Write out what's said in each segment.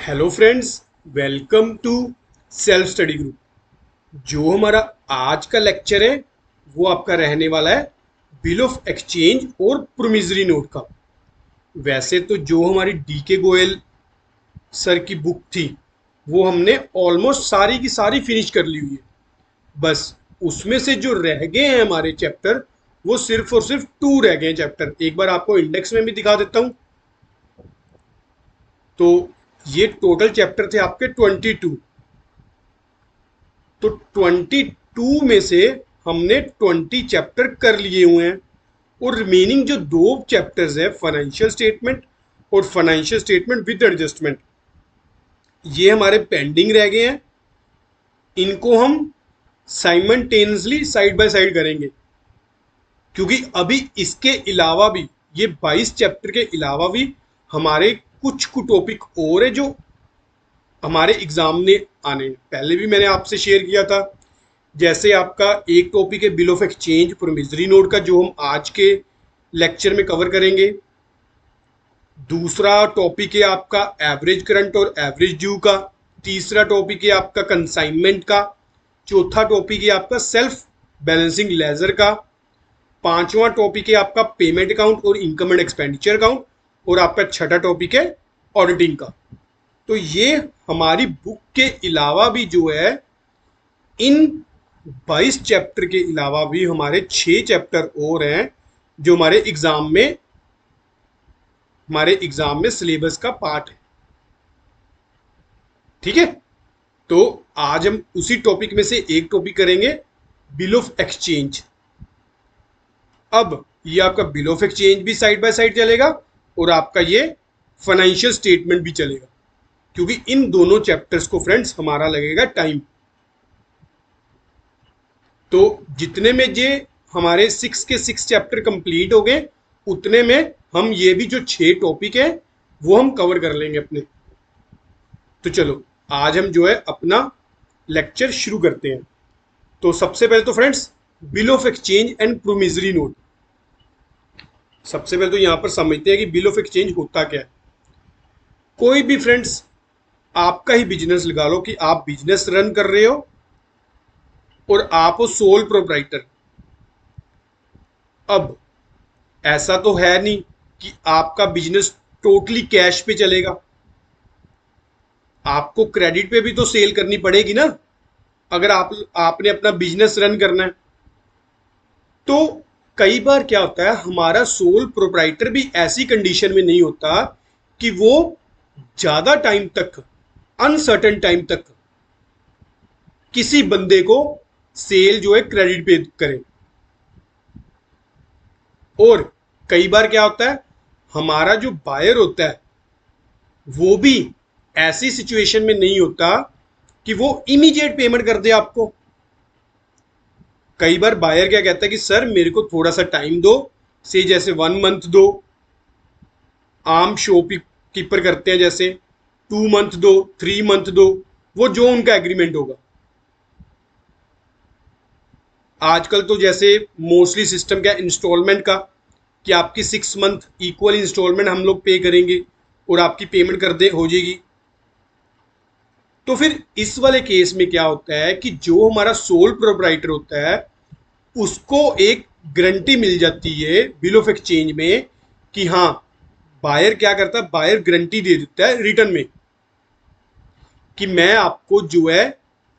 Hello friends, welcome to self study group. जो हमारा आज का लेक्चर है वो आपका रहने वाला है बिल ऑफ एक्सचेंज और प्रोमिसरी नोट का। वैसे तो जो हमारी डीके गोयल सर की बुक थी वो हमने ऑलमोस्ट सारी की सारी फिनिश कर ली हुई है। बस उसमें से जो रह गए हैं हमारे चैप्टर वो सिर्फ और सिर्फ 2 रह गए हैं चैप्टर। एक बार आपको इंडेक्स में भी दिखा देता हूँ। तो ये टोटल चैप्टर थे आपके 22। तो 22 में से हमने 20 चैप्टर कर लिए हुए हैं और रिमेनिंग जो 2 चैप्टर्स है फाइनेंशियल स्टेटमेंट और फाइनेंशियल स्टेटमेंट विद एडजस्टमेंट, ये हमारे पेंडिंग रह गए हैं। इनको हम साइमल्टेनियसली साइड बाय साइड करेंगे, क्योंकि अभी इसके अलावा भी ये 22 चैप्टर के अलावा भी हमारे कुछ टॉपिक और है जो हमारे एग्जाम में आने हैं। पहले भी मैंने आपसे शेयर किया था। जैसे आपका एक टॉपिक है bill of exchange promissory note का, जो हम आज के लेक्चर में कवर करेंगे। दूसरा टॉपिक है आपका एवरेज करंट और एवरेज ड्यू का। तीसरा टॉपिक है आपका कंसाइनमेंट का। चौथा टॉपिक है आपका सेल्फ बैलेंसिंग लेजर का। पांचवा टॉपिक है आपका पेमेंट अकाउंट और इनकम एंड एक्सपेंडिचर अकाउंट। और आपका छठा टॉपिक है ऑडिटिंग का। तो ये हमारी बुक के अलावा भी जो है इन 22 चैप्टर के अलावा भी हमारे 6 चैप्टर और हैं जो हमारे एग्जाम में सिलेबस का पार्ट है। ठीक है, तो आज हम उसी टॉपिक में से एक टॉपिक करेंगे, बिल ऑफ एक्सचेंज। अब ये आपका बिल ऑफ एक्सचेंज भी साइड बाय साइड चलेगा और आपका ये फाइनेंशियल स्टेटमेंट भी चलेगा, क्योंकि इन दोनों चैप्टर्स को फ्रेंड्स हमारा लगेगा टाइम। तो जितने में ये हमारे 6 के 6 चैप्टर कंप्लीट हो गए उतने में हम ये भी जो 6 टॉपिक है वो हम कवर कर लेंगे अपने। तो चलो आज हम जो है अपना लेक्चर शुरू करते हैं। तो सबसे पहले तो friends bill of exchange and promissory note. सबसे पहले तो यहां पर समझते हैं कि बिल ऑफ एक्सचेंज होता क्या है। कोई भी फ्रेंड्स आपका ही बिजनेस लगा लो कि आप बिजनेस रन कर रहे हो और आप हो सोल प्रोप्राइटर। अब ऐसा तो है नहीं कि आपका बिजनेस टोटली कैश पे चलेगा। आपको क्रेडिट पे भी तो सेल करनी पड़ेगी ना, अगर आपने अपना बिजनेस रन करना है। तो कई बार क्या होता है, हमारा सोल प्रोप्राइटर भी ऐसी कंडीशन में नहीं होता कि वो ज्यादा टाइम तक, अनसर्टेन टाइम तक किसी बंदे को सेल जो है क्रेडिट पे करे। और कई बार क्या होता है, हमारा जो बायर होता है वो भी ऐसी सिचुएशन में नहीं होता कि वो इमीडिएट पेमेंट कर दे आपको। कई बार बायर क्या कहता है कि सर मेरे को थोड़ा सा टाइम दो, से जैसे 1 मंथ दो। आम शॉप कीपर करते हैं जैसे 2 मंथ दो, 3 मंथ दो, वो जो उनका एग्रीमेंट होगा। आजकल तो जैसे मोस्टली सिस्टम क्या इंस्टॉलमेंट का, कि आपकी 6 मंथ इक्वल इंस्टॉलमेंट हम लोग पे करेंगे और आपकी पेमेंट कर दे हो जाएगी। तो फिर इस वाले केस में क्या होता है कि जो हमारा सोल प्रोप्राइटर होता है उसको एक गारंटी मिल जाती है बिल ऑफ एक्सचेंज में कि हाँ, बायर क्या करता है, बायर गारंटी दे देता है रिटर्न में कि मैं आपको जो है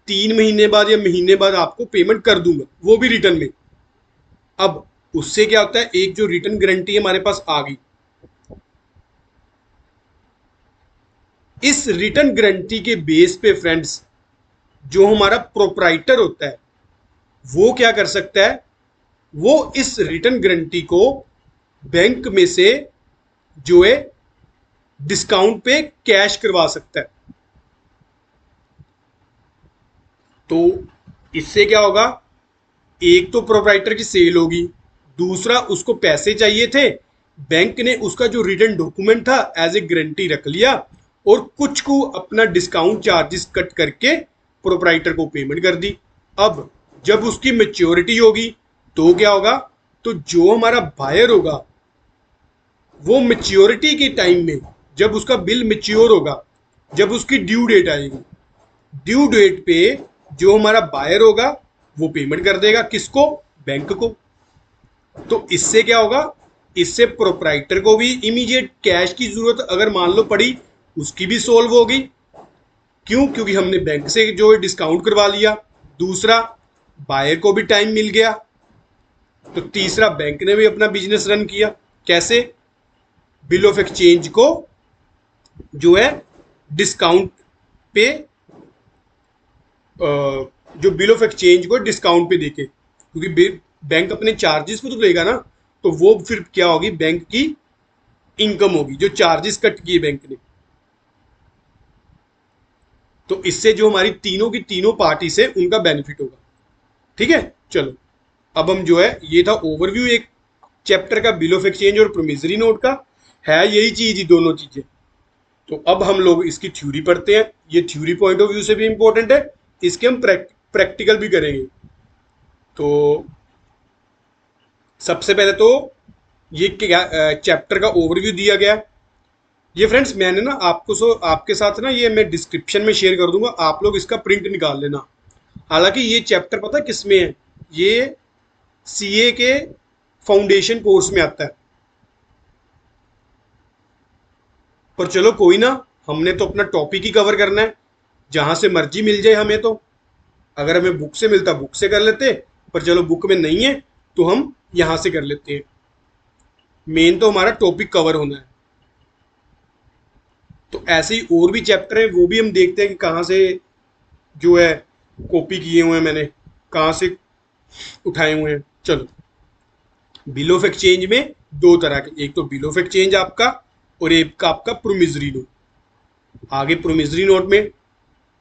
3 महीने बाद या महीने बाद आपको पेमेंट कर दूंगा, वो भी रिटर्न में। अब उससे क्या होता है, एक जो रिटर्न गारंटी हमारे पास आ गई। इस रिटर्न गारंटी के बेस पे फ्रेंड्स जो हमारा प्रोप्राइटर होता है वो क्या कर सकता है, वो इस रिटर्न गारंटी को बैंक में से जो है डिस्काउंट पे कैश करवा सकता है। तो इससे क्या होगा, एक तो प्रोप्राइटर की सेल होगी, दूसरा उसको पैसे चाहिए थे, बैंक ने उसका जो रिटर्न डॉक्यूमेंट था एज ए गारंटी रख लिया और कुछ को अपना डिस्काउंट चार्जेस कट करके प्रोप्राइटर को पेमेंट कर दी। अब जब उसकी मेच्योरिटी होगी तो क्या होगा, तो जो हमारा बायर होगा वो मेच्योरिटी के टाइम में जब उसका बिल मेच्योर होगा जब उसकी ड्यू डेट आएगी, ड्यू डेट पे जो हमारा बायर होगा वो पेमेंट कर देगा, किसको? बैंक को। तो इससे क्या होगा, इससे प्रोप्राइटर को भी इमीडिएट कैश की जरूरत अगर मान लो पड़ी, उसकी भी सोल्व होगी। क्यों? क्योंकि हमने बैंक से जो है डिस्काउंट करवा लिया। दूसरा, बायर को भी टाइम मिल गया। तो तीसरा, बैंक ने भी अपना बिजनेस रन किया। कैसे? बिल ऑफ एक्सचेंज को जो है डिस्काउंट पे, जो बिल ऑफ एक्सचेंज को डिस्काउंट पे देके, क्योंकि बैंक अपने चार्जेस को तो लेगा ना, तो वो फिर क्या होगी, बैंक की इनकम होगी जो चार्जेस कट किए बैंक ने। तो इससे जो हमारी तीनों की तीनों पार्टी से उनका बेनिफिट होगा। ठीक है, चलो अब हम जो है, ये था ओवरव्यू एक चैप्टर का, बिल ऑफ एक्सचेंज और प्रोमिसरी नोट का। है यही चीज ही, दोनों चीजें। तो अब हम लोग इसकी थ्योरी पढ़ते हैं। ये थ्योरी पॉइंट ऑफ व्यू से भी इंपॉर्टेंट है, इसके हम प्रैक्टिकल भी करेंगे। तो सबसे पहले तो ये चैप्टर का ओवरव्यू दिया गया। ये फ्रेंड्स मैंने ना आपके साथ ना, ये मैं डिस्क्रिप्शन में शेयर कर दूंगा, आप लोग इसका प्रिंट निकाल लेना। हालांकि ये चैप्टर पता है किस में है, ये सीए के फाउंडेशन कोर्स में आता है। पर चलो कोई ना, हमने तो अपना टॉपिक ही कवर करना है, जहां से मर्जी मिल जाए हमें। तो अगर हमें बुक से मिलता बुक से कर लेते, पर चलो बुक में नहीं है तो हम यहां से कर लेते हैं। मेन तो हमारा टॉपिक कवर होना है। तो ऐसे ही और भी चैप्टर हैं, वो भी हम देखते हैं कि कहाँ से जो है कॉपी किए हुए हैं मैंने, कहाँ से उठाए हुए हैं। चलो, बिल ऑफ एक्सचेंज में दो तरह के, एक तो बिल ऑफ एक्सचेंज आपका, और एक का आपका प्रोमिसरी नोट। आगे प्रोमिसरी नोट में,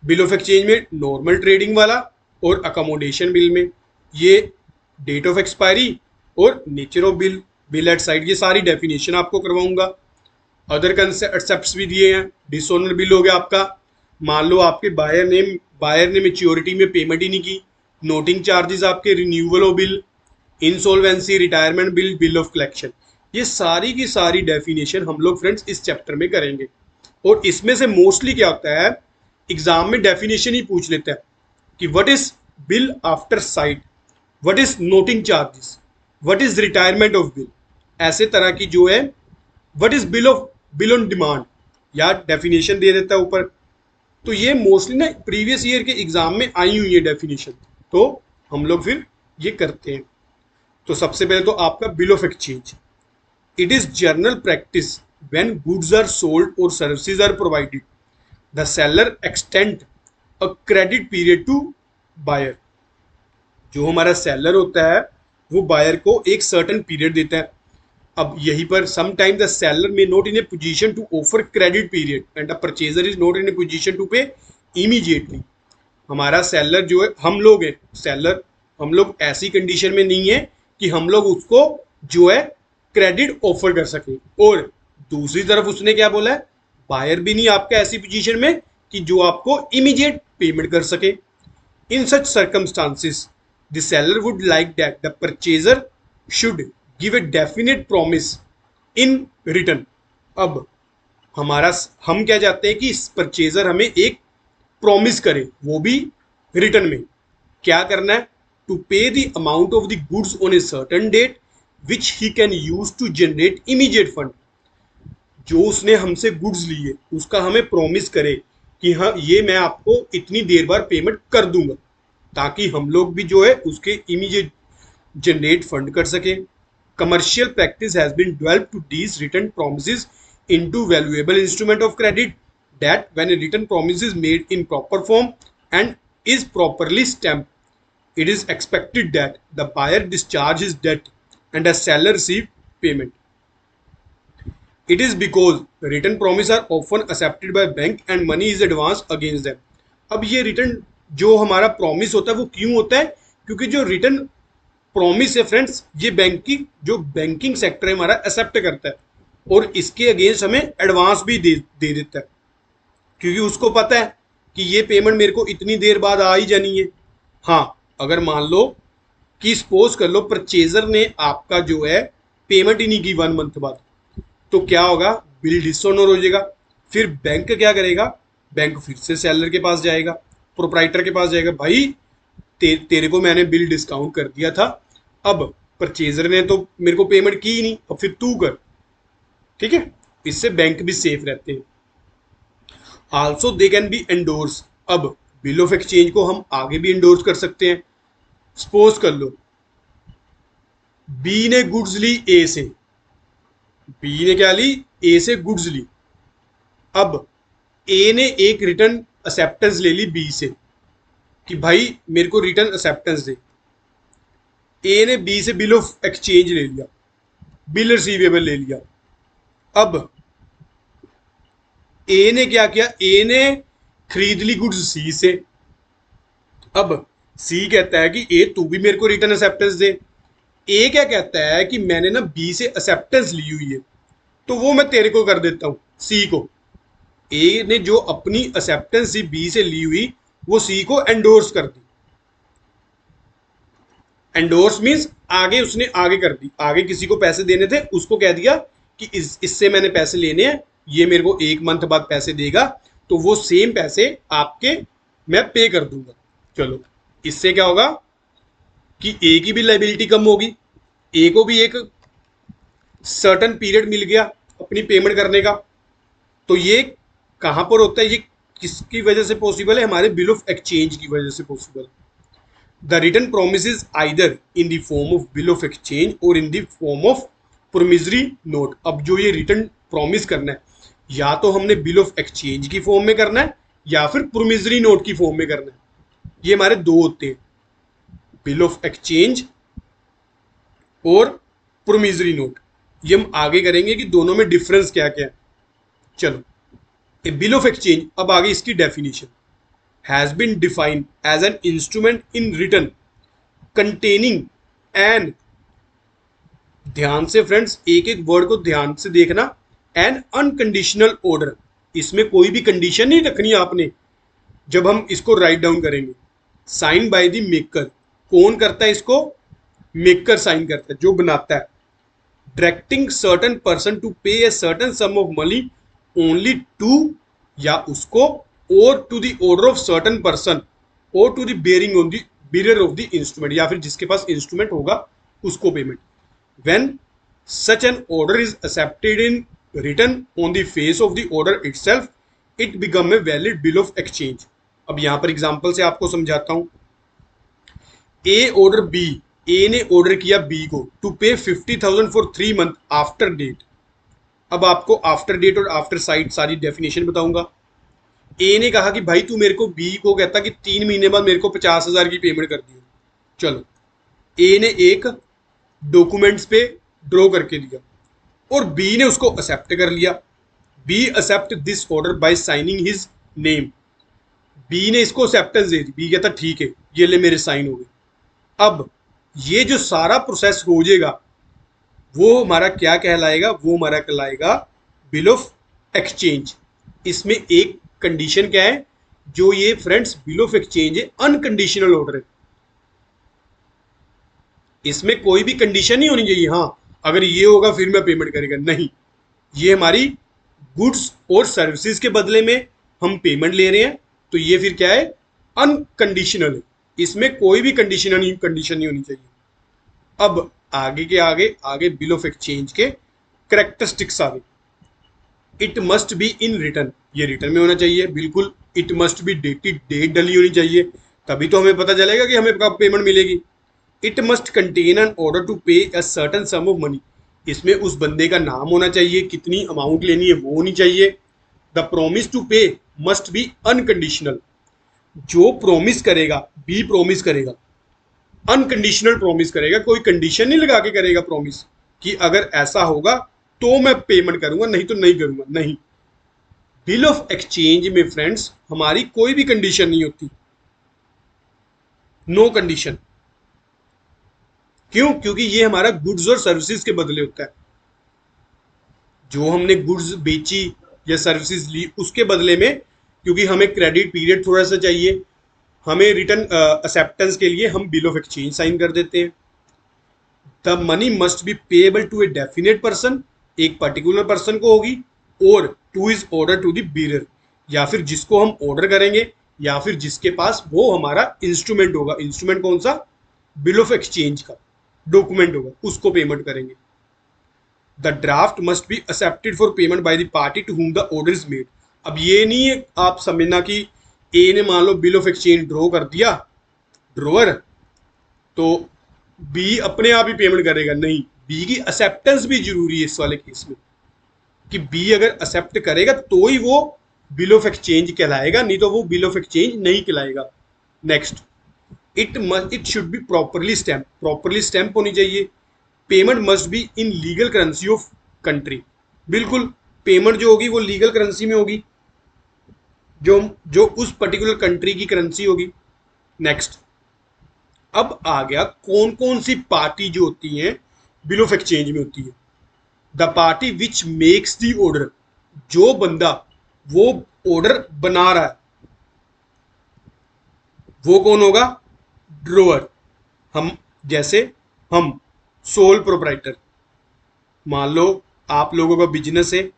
बिल ऑफ एक्सचेंज में नॉर्मल ट्रेडिंग वाला, और अकोमोडेशन बिल में ये डेट ऑफ एक्सपायरी और nature of bill, bill eight side, ये सारी डेफिनेशन आपको करवाऊंगा। अदर कंसेप्ट्स भी दिए हैं। डिसऑनर बिल हो गया आपका, मान लो आपके बायर ने मेच्योरिटी में पेमेंट ही नहीं की। नोटिंग चार्जेस आपके, renewal of bill, insolvency, retirement bill, bill of collection, ये सारी की सारी डेफिनेशन हम लोग फ्रेंड्स इस चैप्टर में करेंगे। और इसमें से मोस्टली क्या होता है, एग्जाम में डेफिनेशन ही पूछ लेता है कि what is bill after site, what is noting charges, what is retirement of bill, ऐसे तरह की जो है, what is bill on demand, या डेफिनेशन दे देता है ऊपर। तो ये मोस्टली ना प्रीवियस ईयर के एग्जाम में आई हुई है डेफिनेशन, तो हम लोग फिर ये करते हैं। तो सबसे पहले तो आपका bill of exchange, it is general practice when goods are sold और services are provided, the seller extend a credit period to buyer. जो हमारा सेलर होता है वो बायर को एक सर्टेन पीरियड देता है। अब यहीं पर समटाइम द सेलर में not in a position to offer credit period and the purchaser is not in a position to pay immediately. हमारा सेलर जो है, हम लोग हैं सेलर, हम लोग ऐसी कंडीशन में नहीं है कि हम लोग उसको जो है क्रेडिट ऑफर कर सके। और दूसरी तरफ उसने क्या बोला है, बायर भी नहीं आपका ऐसी पोजीशन में कि जो आपको इमीडिएट पेमेंट कर सके। In such circumstances the seller would like that the purchaser should give a definite promise in return. अब हम क्या चाहते हैं कि इस परचेजर हमें एक प्रॉमिस करे, वो भी रिटर्न में। क्या करना है, to pay the amount of the goods on a certain date which he can use to generate immediate fund. जो उसने हमसे गुड्स लिए उसका हमें प्रॉमिस करे कि हाँ ये मैं आपको इतनी देर बाद पेमेंट कर दूंगा, ताकि हम लोग भी जो है उसके इमीडिएट जनरेट फंड कर सके। Commercial practice has been developed to these written promises into valuable instrument of credit that when a written promise is made in proper form and is properly stamped, it is expected that the buyer discharge his debt and the seller receive payment. It is because written promises are often accepted by bank and money is advanced against them. अब ये return जो हमारा promise होता है वो क्यों होता है, क्योंकि जो रिटर्न प्रॉमिस है फ्रेंड्स, ये जो बैंकिंग सेक्टर है हमारा एक्सेप्ट करता है, और इसके अगेंस्ट हमें एडवांस भी दे देता है, क्योंकि उसको पता है कि ये पेमेंट मेरे को इतनी देर बाद आ ही जानी है। हाँ, अगर मान लो कि सपोज कर लो परचेजर ने आपका जो है पेमेंट ही नहीं की 1 मंथ बाद, तो क्या होगा, बिल डिसऑनर हो जाएगा। फिर बैंक क्या करेगा, बैंक फिर से सेलर के पास जाएगा, प्रोप्राइटर के पास जाएगा, भाई तेरे को मैंने बिल डिस्काउंट कर दिया था, अब परचेजर ने तो मेरे को पेमेंट की ही नहीं, अब फिर तू कर। ठीक है, इससे बैंक भी सेफ रहते हैं। Also they can be endorse. अब बिल ऑफ एक्सचेंज को हम आगे भी एंडोर्स कर सकते हैं। सपोज कर लो बी ने गुड्स ली ए से, बी ने क्या ली, ए से गुड्स ली। अब ए ने एक रिटर्न एक्सेप्टेंस ले ली बी से कि भाई मेरे को रिटर्न एक्सेप्टेंस दे। ए ने बी से बिल ऑफ एक्सचेंज ले लिया, बिल रिसीवेबल ले लिया। अब ए ने क्या किया, ए ने खरीद ली गुड्स सी से। अब सी कहता है कि ए तू भी मेरे को रिटर्न एक्सेप्टेंस दे। ए क्या कहता है कि मैंने ना बी से एक्सेप्टेंस ली हुई है, तो वो मैं तेरे को कर देता हूं, सी को। ए ने जो अपनी एक्सेप्टेंस सी बी से ली हुई वो सी को एंडोर्स कर दी। एंडोर्स मीन्स आगे उसने आगे कर दी, आगे किसी को पैसे देने थे उसको कह दिया कि इससे मैंने पैसे लेने हैं, ये मेरे को 1 मंथ बाद पैसे देगा, तो वो सेम पैसे आपके मैं पे कर दूंगा। चलो, इससे क्या होगा कि ए की भी लाइबिलिटी कम होगी, ए को भी एक सर्टन पीरियड मिल गया अपनी पेमेंट करने का। तो ये कहां पर होता है, ये किसकी वजह से पॉसिबल है, हमारे बिल ऑफ एक्सचेंज की वजह से पॉसिबल है। The return promise either in the form of bill of exchange और in the form of promissory note. अब जो ये रिटर्न प्रॉमिस करना है, या तो हमने बिल ऑफ एक्सचेंज की फॉर्म में करना है या फिर प्रोमिसरी नोट की फॉर्म में करना है। ये हमारे दो होते हैं, बिल ऑफ एक्सचेंज और प्रोमिसरी नोट। ये हम आगे करेंगे कि दोनों में डिफरेंस क्या क्या है। चलो, ए बिल ऑफ एक्सचेंज, अब आगे इसकी definition. Has been defined as an instrument in return containing an, ध्यान से फ्रेंड्स एक एक वर्ड को ध्यान से देखना, एन अनकंडीशनल ऑर्डर। इसमें कोई भी कंडीशन नहीं रखनी आपने जब हम इसको राइट डाउन करेंगे। साइन बाय द मेकर, कौन करता है इसको, मेकर साइन करता है, जो बनाता है। Directing certain person to pay a certain sum of money only to, या उसको, और to the order of certain person, और to the bearing on the bearer of the instrument, या फिर जिसके पास इंस्ट्रूमेंट होगा उसको payment. When such an order is accepted in written on the face of the order itself, it become a valid bill of exchange. अब यहां पर example से आपको समझाता हूं। ए ऑर्डर बी, ए ने ऑर्डर किया बी को to pay 50,000 for 3 month after date. अब आपको आफ्टर डेट और आफ्टर साइट सारी डेफिनेशन बताऊंगा। ए ने कहा कि भाई तू मेरे को, बी को कहता कि 3 महीने बाद मेरे को 50,000 की पेमेंट कर दियो। चलो, ए ने एक डॉक्यूमेंट्स पे ड्रॉ करके दिया और बी ने उसको एक्सेप्ट कर लिया। B accept this order by signing his name. B ने इसको एक्सेप्टेंस दे दी, बी कहता ठीक है ये ले मेरे साइन हो गए। अब ये जो सारा प्रोसेस हो जाएगा वो हमारा क्या कहलाएगा, वो हमारा कहलाएगा बिल ऑफ एक्सचेंज। इसमें एक कंडीशन क्या है, जो ये फ्रेंड्स बिल ऑफ एक्सचेंज है अनकंडीशनल ऑर्डर है। इसमें कोई भी कंडीशन नहीं होनी चाहिए, हाँ अगर ये होगा फिर मैं पेमेंट करेगा, नहीं। ये हमारी गुड्स और सर्विसेज के बदले में हम पेमेंट ले रहे हैं, तो ये फिर क्या है, अनकंडीशनल है। इसमें कोई भी कंडीशन नहीं होनी चाहिए। अब आगे के आगे बिल ऑफ एक्सचेंज के कैरेक्टरिस्टिक्स आ गए। It must be in return, ये रिटर्न में होना चाहिए बिल्कुल। It must be dated, date डली होनी चाहिए, तभी तो हमें पता चलेगा कि हमें कब पेमेंट मिलेगी। It must contain an order to pay a certain sum of money, इसमें उस बंदे का नाम होना चाहिए, कितनी अमाउंट लेनी है वो होनी चाहिए। द प्रोमिस टू पे मस्ट बी अनकंडीशनल, जो प्रोमिस करेगा, बी प्रोमिस करेगा, अनकंडीशनल प्रोमिस करेगा, कोई कंडीशन नहीं लगा के करेगा प्रोमिस कि अगर ऐसा होगा तो मैं पेमेंट करूंगा, नहीं तो नहीं करूंगा, नहीं। बिल ऑफ एक्सचेंज में फ्रेंड्स हमारी कोई भी कंडीशन नहीं होती, नो कंडीशन। क्यों? क्योंकि ये हमारा गुड्स और सर्विसेज के बदले होता है। जो हमने गुड्स बेची या सर्विसेज ली उसके बदले में, क्योंकि हमें क्रेडिट पीरियड थोड़ा सा चाहिए, हमें रिटर्न एक्सेप्टेंस के लिए हम बिल ऑफ एक्सचेंज साइन कर देते हैं। The money must be payable to a definite person, एक पर्टिकुलर पर्सन को होगी, और to his order to the bearer, या फिर जिसको हम ऑर्डर करेंगे, या फिर जिसके पास वो हमारा इंस्ट्रूमेंट होगा। इंस्ट्रूमेंट कौन सा? बिल ऑफ एक्सचेंज का डॉक्यूमेंट होगा, उसको पेमेंट करेंगे। The draft must be accepted for payment by the party to whom the order is made. अब ये नहीं है आप समझना कि ए ने मान लो बिल ऑफ एक्सचेंज ड्रॉ कर दिया ड्रोअर, तो बी अपने आप ही पेमेंट करेगा, नहीं, बी की एक्सेप्टेंस भी जरूरी है इस वाले केस में, कि बी अगर एक्सेप्ट करेगा तो ही वो बिल ऑफ एक्सचेंज कहलाएगा, नहीं तो वो बिल ऑफ एक्सचेंज नहीं कहलाएगा। Next, it should be properly stamp, properly stamp होनी चाहिए। Payment must be in legal currency of country, बिल्कुल पेमेंट जो होगी वो लीगल करेंसी में होगी, जो जो उस पर्टिकुलर कंट्री की करेंसी होगी। नेक्स्ट, अब आ गया कौन कौन सी पार्टी जो होती हैं बिल ऑफ एक्सचेंज में होती है। The party which makes the order, जो बंदा वो ऑर्डर बना रहा है वो कौन होगा? ड्रोअर। हम जैसे हम सोल प्रोप्राइटर, मान लो आप लोगों का बिजनेस है,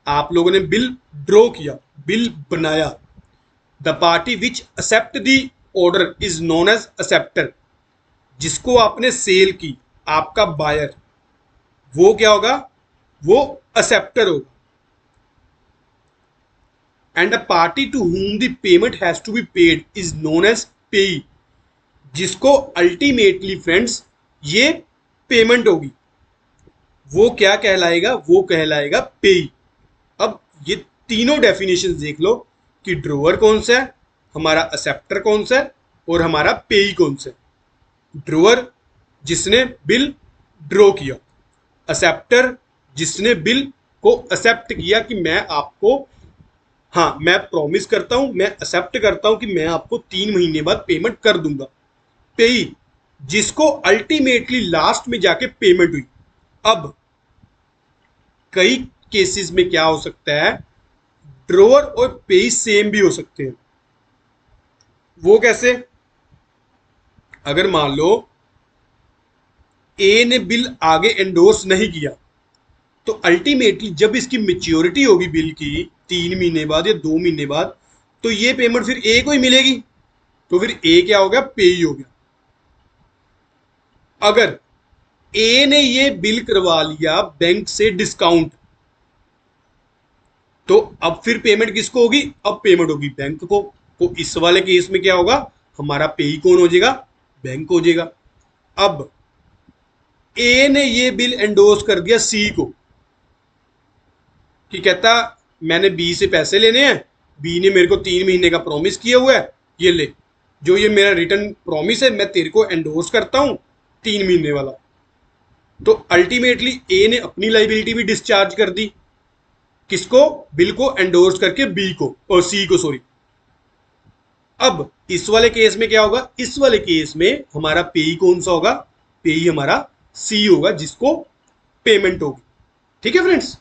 आप लोगों ने बिल ड्रॉ किया, बिल बनाया। The party which accept the order is known as acceptor, जिसको आपने सेल की, आपका बायर, वो क्या होगा? वो एक्सेप्टर होगा। And a party to whom the payment has to be paid is known as payee, जिसको अल्टीमेटली फ्रेंड्स ये पेमेंट होगी वो क्या कहलाएगा? वो कहलाएगा पेई। अब ये तीनों डेफिनेशन देख लो कि ड्रोअर कौन सा है, हमारा एक्सेप्टर कौन सा है, और हमारा पेई कौन सा है। ड्रोअर जिसने बिल ड्रॉ किया, एक्सेप्टर जिसने बिल को एक्सेप्ट किया कि मैं आपको, हाँ मैं प्रॉमिस करता हूं, मैं एक्सेप्ट करता हूं कि मैं आपको 3 महीने बाद पेमेंट कर दूंगा। पेई जिसको अल्टीमेटली लास्ट में जाके पेमेंट हुई। अब कई केसेस में क्या हो सकता है, ड्रोअर और पेई सेम भी हो सकते हैं। वो कैसे? अगर मान लो ए ने बिल आगे एंडोर्स नहीं किया, तो अल्टीमेटली जब इसकी मेच्योरिटी होगी बिल की 3 महीने बाद या 2 महीने बाद, तो ये पेमेंट फिर ए को ही मिलेगी, तो फिर ए क्या हो गया? पेई हो गया। अगर ए ने ये बिल करवा लिया बैंक से डिस्काउंट, तो अब फिर पेमेंट किसको होगी? अब पेमेंट होगी बैंक को। तो इस वाले केस में क्या होगा? हमारा पेई कौन हो जाएगा? बैंक हो जाएगा। अब ए ने ये बिल एंडोर्स कर दिया सी को, कि कहता मैंने बी से पैसे लेने हैं, बी ने मेरे को 3 महीने का प्रॉमिस किया हुआ है, ये ले, जो ये मेरा रिटर्न प्रॉमिस है मैं तेरे को एंडोर्स करता हूं 3 महीने वाला। तो अल्टीमेटली ए ने अपनी लाइबिलिटी भी डिस्चार्ज कर दी, किसको? बिल को एंडोर्स करके बी को, और सी को सॉरी। अब इस वाले केस में क्या होगा? इस वाले केस में हमारा पेई कौन सा होगा? पेई हमारा सी होगा, जिसको पेमेंट होगी। ठीक है फ्रेंड्स,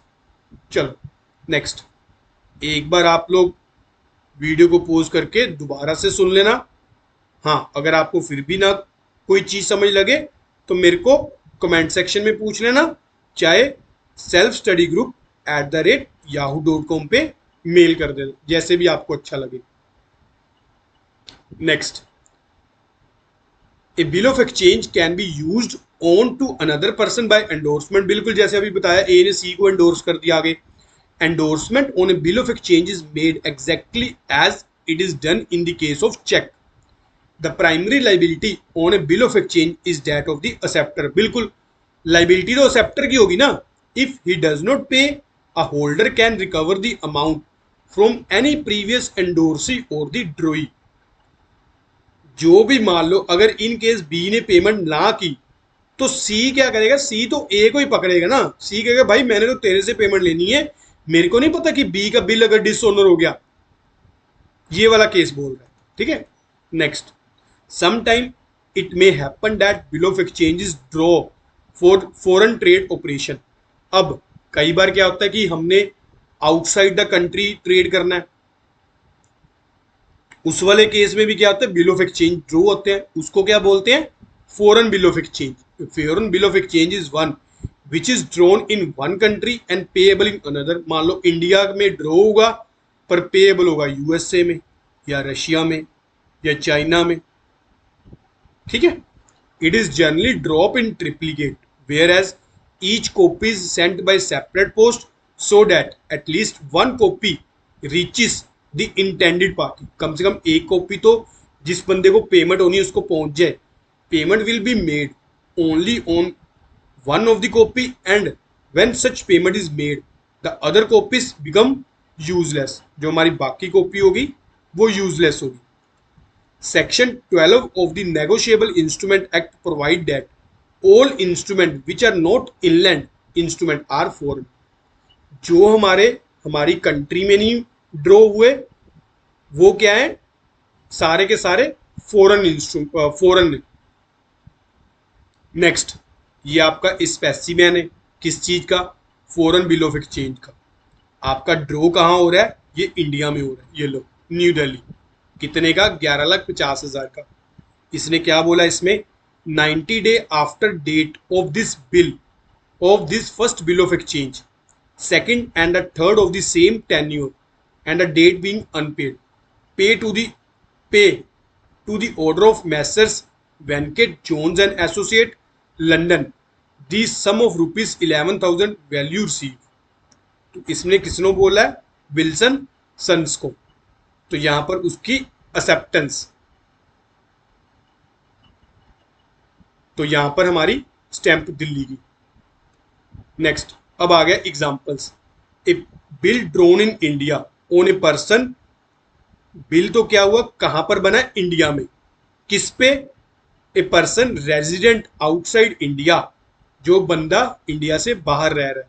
चलो नेक्स्ट। एक बार आप लोग वीडियो को पॉज करके दोबारा से सुन लेना। हाँ, अगर आपको फिर भी ना कोई चीज समझ लगे तो मेरे को कमेंट सेक्शन में पूछ लेना, चाहे selfstudy@yahoo.com पे मेल कर देना, जैसे भी आपको अच्छा लगे। Next, a bill of exchange can be used on to another person by endorsement, बिल्कुल जैसे अभी बताया, ए ने सी को एंडोर्स कर दिया आगे। Endorsement on a bill of exchange is made exactly as it is done in the case of cheque. The primary liability on a bill of exchange is that of the acceptor, बिल्कुल liability तो acceptor की होगी ना। If he does not pay, a holder can recover the amount from any previous endorsee और the drawee. जो भी मान लो अगर इन केस बी ने पेमेंट ना की, तो सी क्या करेगा? सी तो ए को ही पकड़ेगा ना। सी कहेगा भाई मैंने तो तेरे से पेमेंट लेनी है, मेरे को नहीं पता कि बी का बिल अगर डिसऑनर हो गया। ये वाला केस बोल रहा है, ठीक है। Next, sometime it may happen that bill of exchange is draw for foreign trade operation. अब कई बार क्या होता है कि हमने आउटसाइड द कंट्री ट्रेड करना है, उस वाले केस में भी क्या होता है? बिल ऑफ एक्सचेंज ड्रॉ होते हैं, उसको क्या बोलते हैं? Foreign bill of exchange. Foreign bill of exchange is one which is drawn in one country and payable in another. मान लो इंडिया में ड्रॉ होगा पर पेएबल होगा यूएसए में या रशिया में या चाइना में। ठीक है। It is generally drop in triplicate where as each copy is sent by separate post so that at least one copy reaches the intended party. कम से कम एक कॉपी तो जिस बंदे को पेमेंट होनी है उसको पहुंच जाए। Payment will be made only on one of the copy and when such payment is made the other copies become useless. जो हमारी बाकी कॉपी होगी वो यूजलेस होगी। Section 12 of the Negotiable Instrument Act provide that all instruments which are not inland instrument are foreign। जो हमारी country में नहीं ड्रॉ हुए वो क्या है, सारे के सारे फॉरेन इंस्ट्रूमेंट फॉरेन। नेक्स्ट, ये आपका स्पेसिमेन है किस चीज का, फॉरेन बिल ऑफ एक्सचेंज का। आपका ड्रॉ कहाँ हो रहा है, ये इंडिया में हो रहा है। ये लो न्यू दिल्ली, कितने का, 11,50,000 का। इसने क्या बोला इसमें, 90 day after date of this bill of this first bill of exchange second and the third of the same tenure and the date being unpaid pay to the order of messrs Venkat Jones and associate London the sum of ₹11,000 value receive. तो इसने किसने बोला है, Wilson sons को। तो यहां पर उसकी एक्सेप्टेंस, तो यहां पर हमारी स्टैंप दिल्ली की। नेक्स्ट, अब आ गया examples. A bill drone in India on a person. Bill तो क्या हुआ, कहां पर बना, इंडिया में। किस पे, ए पर्सन रेजिडेंट आउटसाइड इंडिया, जो बंदा इंडिया से बाहर रह रहा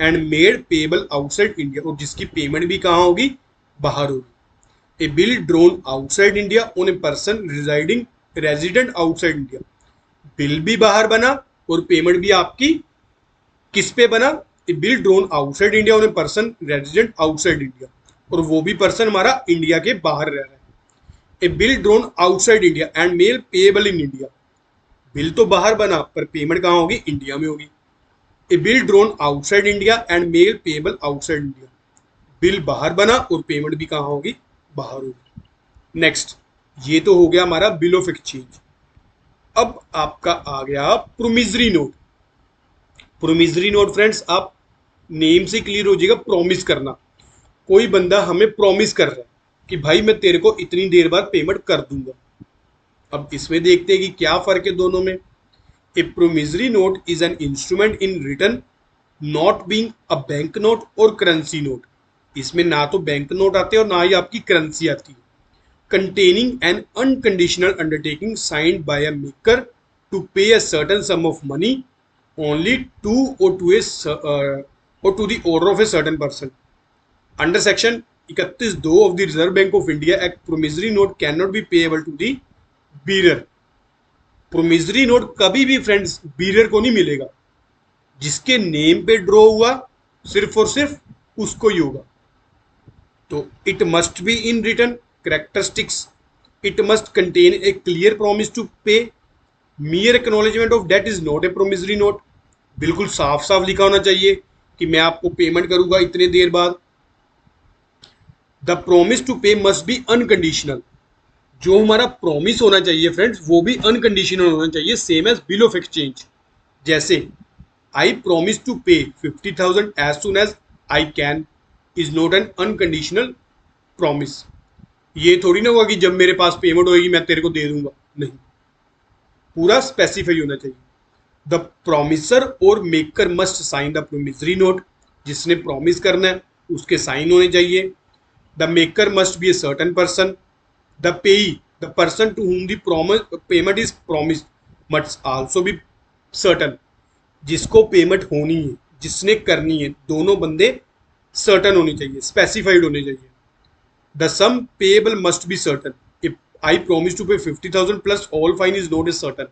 है। And made payable outside India, और जिसकी पेमेंट भी कहां होगी, बाहर होगी। A bill drawn outside India on a person resident outside India। Bill भी बाहर बना और पेमेंट भी आपकी किस पे बना, a bill drawn outside India on a person resident outside India, और वो भी पर्सन हमारा इंडिया के बाहर रह रहा है। A bill drawn outside India and made payable in India. Bill तो बाहर बना पर पेमेंट कहाँ होगी, इंडिया में होगी। A bill drawn outside India and made payable outside India. Bill बाहर बना और पेमेंट भी कहाँ होगी, बाहर होगी। नेक्स्ट, ये तो हो गया हमारा बिल ऑफ एक्सचेंज। अब आपका आ गया promissory note. Promissory note friends, आप नेम से क्लियर हो जाएगा, प्रॉमिस करना। कोई बंदा हमें प्रॉमिस कर रहा है कि भाई मैं तेरे को इतनी देर बाद पेमेंट कर दूंगा। अब इसमें देखते हैं कि क्या फर्क है दोनों में। A promissory note is an instrument in return not being a bank note और करेंसी नोट। इसमें ना तो बैंक नोट आते हैं और ना ही आपकी करेंसी आती है। Containing an unconditional undertaking signed by a maker to pay a certain sum of money only to और to the order of a certain person. Under section 31(2) of the Reserve Bank of India act, promissory note can not be payable to the bearer. Promissory note कभी भी friends bearer को नहीं मिलेगा। जिसके name पे draw हुआ सिर्फ और सिर्फ उसको ही होगा। तो it must be in return characteristics, it must contain a clear promise to pay, mere acknowledgement of debt is not a promissory note. बिल्कुल साफ साफ लिखा होना चाहिए कि मैं आपको पेमेंट करूंगा इतने देर बाद। द प्रॉमिस टू पे मस्ट बी अनकंडीशनल। जो हमारा प्रॉमिस होना चाहिए फ्रेंड्स वो भी अनकंडीशनल होना चाहिए, same as bill of exchange. जैसे I promise to pay 50,000 as soon as I can is not an unconditional promise. ये थोड़ी ना होगा कि जब मेरे पास पेमेंट होगी मैं तेरे को दे दूंगा, नहीं, पूरा स्पेसिफाई होना चाहिए। द प्रॉमिसर और maker must sign the promissory note. जिसने प्रॉमिस करना है उसके साइन होने चाहिए। The maker must be a certain person. The payee, the person to whom the payment is promised must also be certain. जिसको payment होनी है, जिसने करनी है, दोनों बंदे सर्टन होनी चाहिए, स्पेसिफाइड होने चाहिए। The sum payable must be certain. If I promise to pay 50,000 plus all fine is not a certain.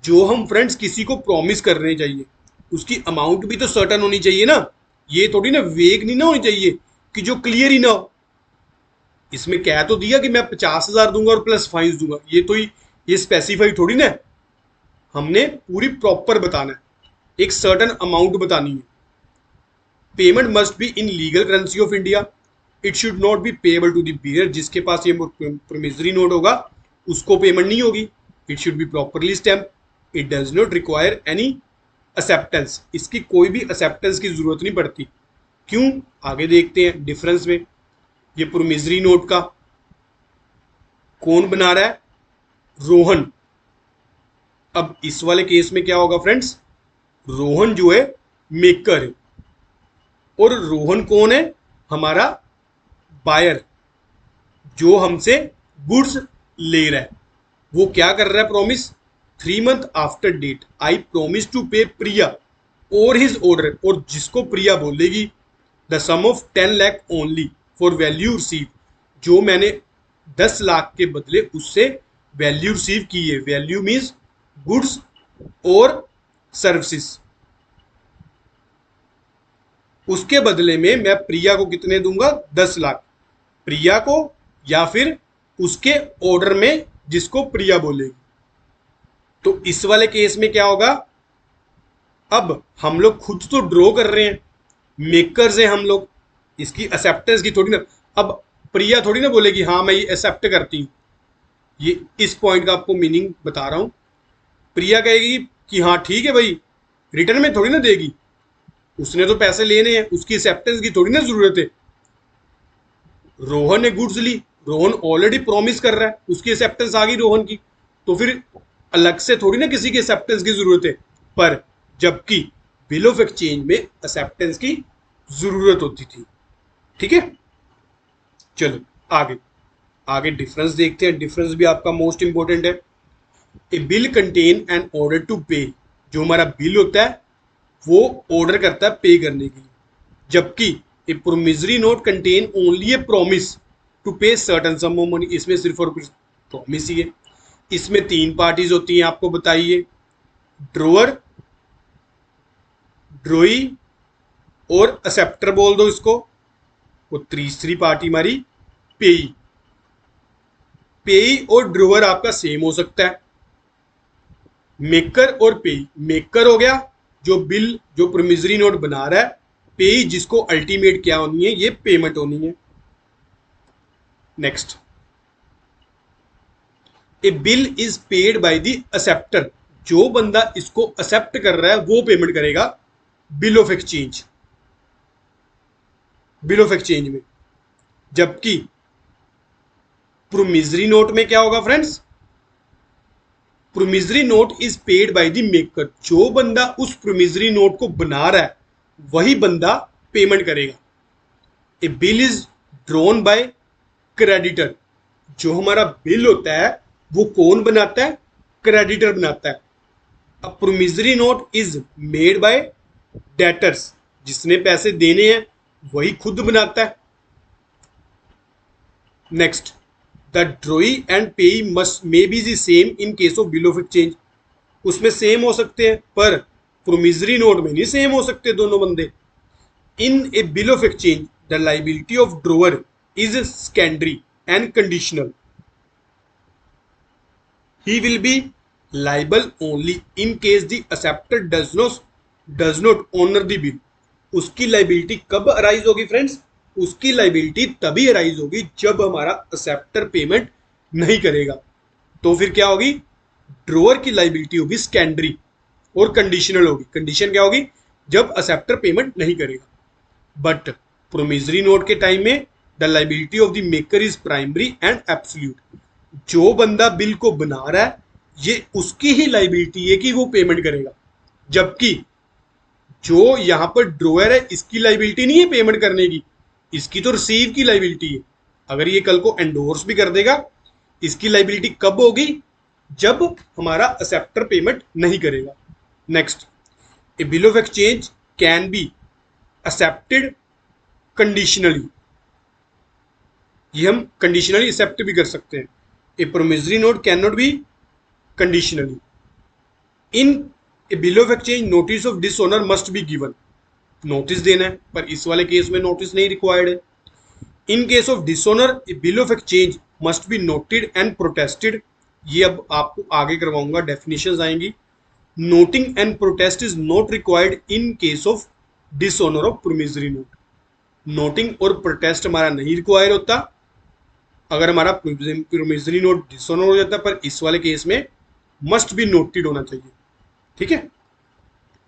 जो हम फ्रेंड्स किसी को प्रॉमिस करने चाहिए उसकी अमाउंट भी तो सर्टन होनी चाहिए ना। ये थोड़ी ना वेग नहीं ना होनी चाहिए कि जो क्लियर ही ना हो। इसमें कह तो दिया कि मैं 50,000 दूंगा और प्लस फाइन दूंगा, ये स्पेसिफाई थोड़ी ना। हमने पूरी प्रॉपर बताना है, एक सर्टन अमाउंट बतानी है। Payment must be in legal currency of India. It should not be payable to the bearer, जिसके पास ये प्रोमिसरी नोट होगा उसको पेमेंट नहीं होगी। It should be properly stamp. It does not require any acceptance, इसकी कोई भी एक्सेप्टेंस की जरूरत नहीं पड़ती। क्यों, आगे देखते हैं डिफरेंस में। ये प्रोमिसरी नोट का कौन बना रहा है, रोहन। अब इस वाले केस में क्या होगा फ्रेंड्स, रोहन जो है मेकर है, और रोहन कौन है, हमारा बायर जो हमसे गुड्स ले रहा है। वो क्या कर रहा है, promise 3 months after date I promise to pay Priya or his order, और जिसको प्रिया बोलेगी the sum of 10 lakh only for value receive, जो मैंने 10 लाख के बदले उससे वैल्यू रिसीव की है। वैल्यू मीन्स गुड्स और सर्विसेज। उसके बदले में मैं प्रिया को कितने दूंगा, 10 लाख, प्रिया को या फिर उसके ऑर्डर में जिसको प्रिया बोलेगी। तो इस वाले केस में क्या होगा, अब हम लोग खुद तो ड्रॉ कर रहे हैं, मेकर्स हैं हम लोग, इसकी एक्सेप्टेंस की थोड़ी ना, अब प्रिया थोड़ी ना बोलेगी हाँ मैं ये एक्सेप्ट करती हूँ। ये इस पॉइंट का आपको मीनिंग बता रहा हूं। प्रिया कहेगी कि हाँ ठीक है भाई, रिटर्न में थोड़ी ना देगी, उसने तो पैसे लेने हैं, उसकी एक्सेप्टेंस की थोड़ी ना जरूरत है। रोहन ने गुड्स ली, रोहन ऑलरेडी प्रॉमिस कर रहा है, उसकी एक्सेप्टेंस आ गई रोहन की, तो फिर अलग से थोड़ी ना किसी की एक्सेप्टेंस की जरूरत है। पर जबकि बिल ऑफ एक्सचेंज में एक्सेप्टेंस की जरूरत होती थी। ठीक है, चलो आगे आगे डिफरेंस देखते हैं। डिफरेंस भी आपका मोस्ट इंपॉर्टेंट है। A bill contain an order to pay, जो हमारा बिल होता है वो ऑर्डर करता है पे करने के लिए, जबकि a promissory note contain only a promise to pay certain sum of money, इसमें सिर्फ और प्रॉमिस ही है। इसमें 3 पार्टीज होती हैं, आपको बताइए, ड्रोअर, ड्रोई और एक्सेप्टर बोल दो इसको। वो तीसरी पार्टी हमारी पेई। पेई और ड्रोअर आपका सेम हो सकता है। मेकर और पेई, मेकर हो गया जो बिल जो प्रोमिसरी नोट बना रहा है, पेई जिसको अल्टीमेट क्या होनी है, ये पेमेंट होनी है। Next, a bill is paid by the acceptor, जो बंदा इसको एक्सेप्ट कर रहा है वो पेमेंट करेगा bill of exchange, bill of exchange में। जबकि प्रोमिसरी नोट में क्या होगा friends, promissory note is paid by the maker, जो बंदा उस प्रोमिसरी नोट को बना रहा है वही बंदा पेमेंट करेगा। A bill is drawn by creditor, जो हमारा बिल होता है वो कौन बनाता है, क्रेडिटर बनाता है। अब promissory note is made by debtors, जिसने पैसे देने हैं वही खुद बनाता है। नेक्स्ट, द ड्रॉई एंड पेई must may be the same in case of bill of exchange, उसमें सेम हो सकते हैं पर प्रोमिसरी नोट में नहीं सेम हो सकते दोनों बंदे। In a bill of exchange the liability of drawer is secondary and conditional, he will be liable only in case the acceptor does not honor the bill। उसकी लाइबिलिटी कब arise होगी friends, उसकी liability तभी arise होगी जब हमारा acceptor payment नहीं करेगा। तो फिर क्या होगी, ड्रोअर की लाइबिलिटी होगी सेकेंडरी और कंडीशनल होगी। कंडीशन क्या होगी, जब एक्सेप्टर पेमेंट नहीं करेगा। बट प्रोमिसरी नोट के टाइम में the liability of the maker is primary and absolute, जो बंदा बिल को बना रहा है ये उसकी ही लाइबिलिटी है कि वो पेमेंट करेगा। जबकि जो यहां पर ड्रोअर है इसकी लाइबिलिटी नहीं है पेमेंट करने की, इसकी तो रिसीव की लाइबिलिटी है। अगर ये कल को एंडोर्स भी कर देगा, इसकी लाइबिलिटी कब होगी, जब हमारा एक्सेप्टर पेमेंट नहीं करेगा। Next, a bill of exchange can be accepted conditionally, ये हम कंडीशनली एक्सेप्ट भी कर सकते हैं। A promissory note can not be conditionally. In a bill of exchange notice of dishonour must be given, notice देना है, पर इस वाले केस में नोटिस नहीं रिक्वायर्ड है। In case of dishonour a bill of exchange must be noted and protested, ये अब आपको आगे करवाऊंगा, डेफिनेशंस आएंगी। Noting and protest is not required in case of dishonour of promissory note. Noting और प्रोटेस्ट हमारा नहीं रिक्वायर होता अगर हमारा प्रोमिसरी नोट डिसऑनर हो जाता है, पर इस वाले केस में मस्ट बी नोटेड होना चाहिए। ठीक है,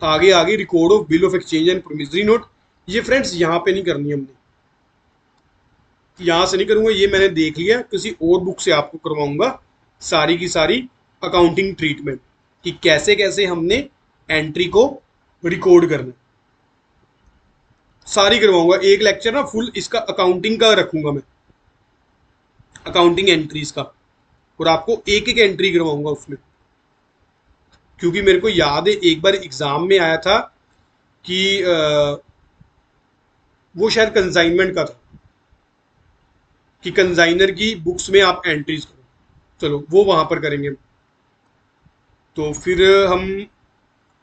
आगे आगे record of bill of exchange and promissory note, ये फ्रेंड्स यहाँ पे नहीं करनी हमने, यहाँ से नहीं करूंगा, ये मैंने देख लिया, किसी और बुक से आपको करवाऊंगा सारी की सारी अकाउंटिंग ट्रीटमेंट कि कैसे कैसे हमने एंट्री को रिकॉर्ड करना है, सारी करवाऊंगा। एक लेक्चर ना फुल इसका अकाउंटिंग का रखूंगा मैं, अकाउंटिंग एंट्रीज का, और आपको एक एक एंट्री करवाऊंगा उसमें, क्योंकि मेरे को याद है एक बार एग्जाम में आया था कि वो शायद कंसाइनमेंट का था कि कंसाइनर की बुक्स में आप एंट्रीज करो, चलो वो वहां पर करेंगे। तो फिर हम,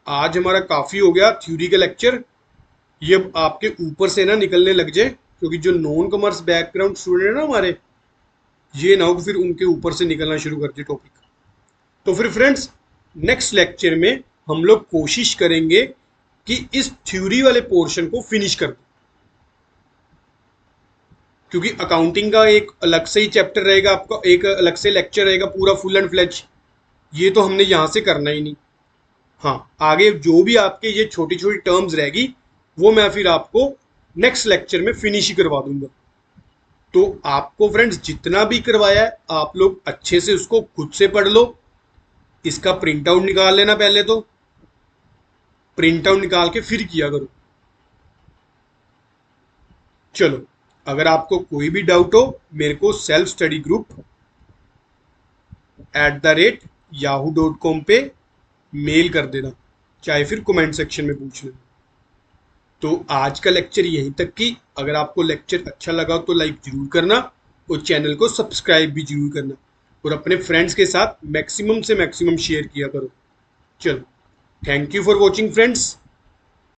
आज हमारा काफी हो गया थ्योरी का लेक्चर, ये अब आपके ऊपर से ना निकलने लग जाए, क्योंकि जो नॉन कॉमर्स बैकग्राउंड स्टूडेंट है ना हमारे, ये ना हो कि फिर उनके ऊपर से निकलना शुरू कर दे टॉपिक। तो फिर फ्रेंड्स नेक्स्ट लेक्चर में हम लोग कोशिश करेंगे कि इस थ्योरी वाले पोर्शन को फिनिश कर दें, क्योंकि अकाउंटिंग का एक अलग से ही चैप्टर रहेगा, आपका एक अलग से लेक्चर रहेगा पूरा फुल एंड फ्लेज, ये तो हमने यहाँ से करना ही नहीं। हाँ, आगे जो भी आपके ये छोटी छोटी टर्म्स रहेगी वो मैं फिर आपको नेक्स्ट लेक्चर में फिनिश ही करवा दूंगा। तो आपको फ्रेंड्स जितना भी करवाया है आप लोग अच्छे से उसको खुद से पढ़ लो, इसका प्रिंट आउट निकाल लेना, पहले तो प्रिंट आउट निकाल के फिर किया करो। चलो, अगर आपको कोई भी डाउट हो मेरे को सेल्फ स्टडी ग्रुप @yahoo.com पे मेल कर देना, चाहे फिर कमेंट सेक्शन में पूछ लेना। तो आज का लेक्चर यहीं तक की, अगर आपको लेक्चर अच्छा लगा तो लाइक जरूर करना और चैनल को सब्सक्राइब भी जरूर करना, और अपने फ्रेंड्स के साथ मैक्सिमम से मैक्सिमम शेयर किया करो। चलो, thank you for watching friends.